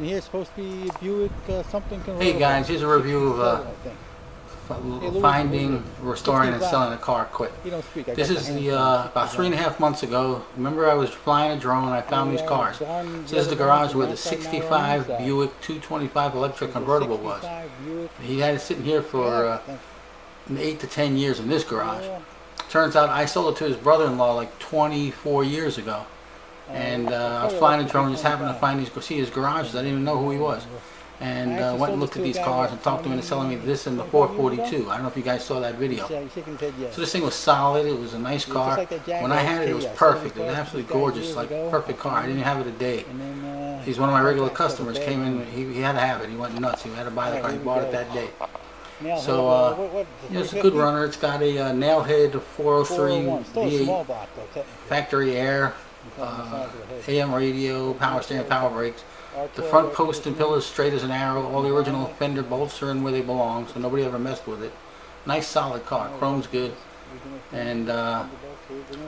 And here's supposed to be Buick something convertible. Hey guys, here's a review of finding, restoring, and selling a car quick. This is the about 3.5 months ago. Remember, I was flying a drone and I found these cars. So this is the garage where the 65 Buick 225 Electra convertible was. He had it sitting here for 8 to 10 years in this garage. Turns out I sold it to his brother-in-law like 24 years ago. And I was flying a drone, just happened to find see his garages. I didn't even know who he was. And went and looked at these cars and talked to him, and selling me this and the 442. I don't know if you guys saw that video. So this thing was solid. It was a nice car. When I had it, it was perfect. It was absolutely gorgeous, like perfect car. I didn't have it a day. He's one of my regular customers. Came in, he had to have it. He went nuts. He had to buy the car. He bought it that day. So it's a good runner. It's got a nailhead 403 V8 factory air, AM radio, power steering, power brakes. The front post and pillars straight as an arrow. All the original fender bolts are in where they belong, so nobody ever messed with it. Nice solid car. Chrome's good. And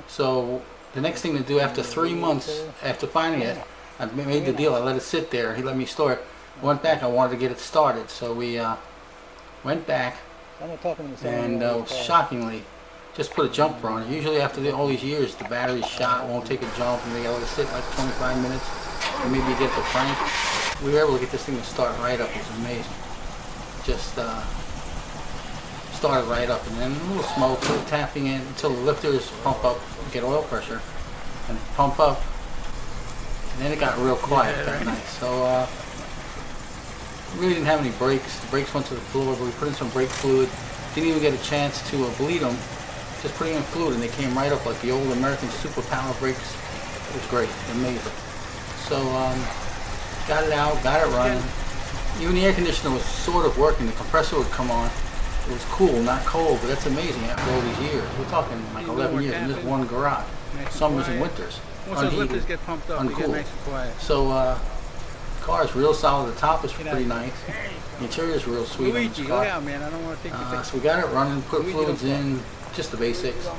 so the next thing to do after 3 months after finding it, I made the deal. I let it sit there. He let me store it. I went back. I wanted to get it started, so we went back and shockingly just put a jumper on it. Usually after all these years, the battery's shot, won't take a jump, and they gotta let it sit like 25 minutes. And maybe you get the crank. We were able to get this thing to start right up. It was amazing. Just started right up, and then a little smoke, a little tapping in until the lifters pump up, get oil pressure, and pump up. And then it got real quiet that night. So we really didn't have any brakes. The brakes went to the floor, but we put in some brake fluid. Didn't even get a chance to bleed them. Just putting in fluid, and they came right up like the old American Super Power brakes. It was great, amazing. So got it out, got it running. Even the air conditioner was sort of working. The compressor would come on. It was cool, not cold, but that's amazing after all these years. We're talking like 11 years in this one garage. Summers and winters. Unheated, uncool. So car is real solid. The top is pretty nice. The interior is real sweet on this car. So we got it running, put fluids in, just the basics.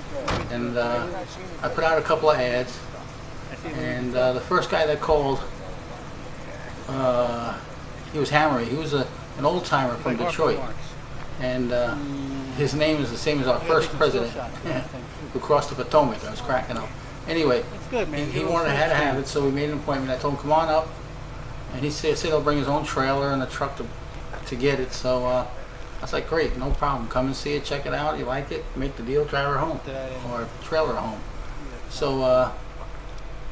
And I put out a couple of ads. And the first guy that called, he was Hammery. He was an old timer from Detroit, and his name is the same as our first president who crossed the Potomac. I was cracking up. Anyway, he had to have it, so we made an appointment. I told him, come on up, and he said he'll bring his own trailer and a truck to get it. So I was like, great, no problem. Come and see it, check it out. You like it, make the deal, drive her home, or trailer her home. So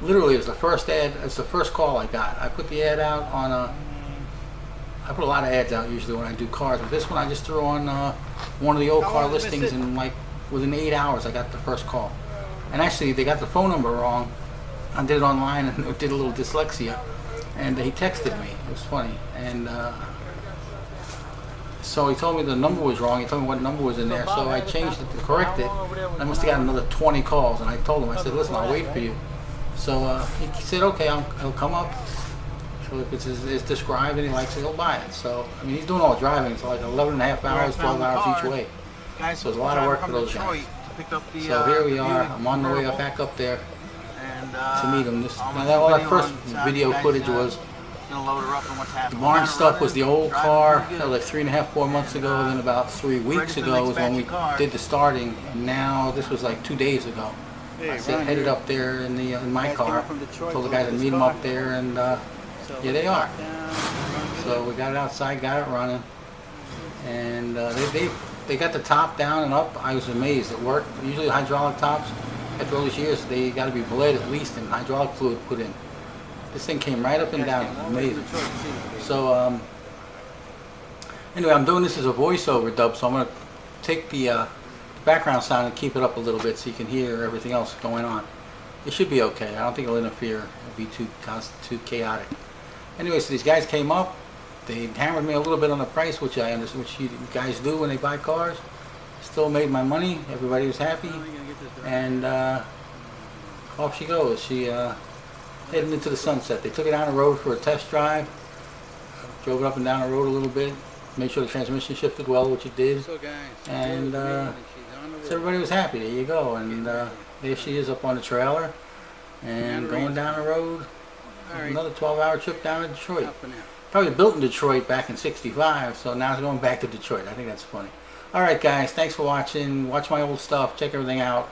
literally, it was the first ad. It's the first call I got. I put the ad out on I put a lot of ads out usually when I do cars, but this one I just threw on one of the old car listings, and like within 8 hours I got the first call. And actually, they got the phone number wrong. I did it online and it did a little dyslexia, and he texted me. It was funny, and so he told me the number was wrong. He told me what number was in there, so I changed it to correct it. I must have got another 20 calls, and I told him, I said, listen, I'll wait for you. So he said, okay, he'll come up. So if it's described and he likes it, he'll buy it. So, I mean, he's doing all the driving. It's like 11.5 hours, 12 hours each way. So there's a lot of work for those guys. So here we are. I'm on the way back up there to meet him. All that first video footage was the barn stuff was the old car. That was like 3.5, 4 months ago. And then about 3 weeks ago was when we did the starting. And now this was like 2 days ago. I headed up there in my car. Told the guy to meet him up there, and here they are. So we got it outside, got it running, and they got the top down and up. I was amazed. It worked. Usually hydraulic tops, after all these years, they got to be bled at least and hydraulic fluid put in. This thing came right up and down. Amazing. So anyway, I'm doing this as a voiceover dub, so I'm going to take the background sound and keep it up a little bit so you can hear everything else going on. It should be okay. I don't think it'll interfere. It'll be too chaotic. Anyway, so these guys came up. They hammered me a little bit on the price, which I understand, which you guys do when they buy cars. Still made my money. Everybody was happy. And off she goes. She heading into the sunset. They took it down the road for a test drive. Drove it up and down the road a little bit. Made sure the transmission shifted well, which it did. And so everybody was happy. There you go. And there she is up on the trailer and going down the road. Another 12-hour trip down to Detroit. probably built in Detroit back in '65, so now it's going back to Detroit. I think that's funny. All right, guys, thanks for watching. Watch my old stuff. Check everything out.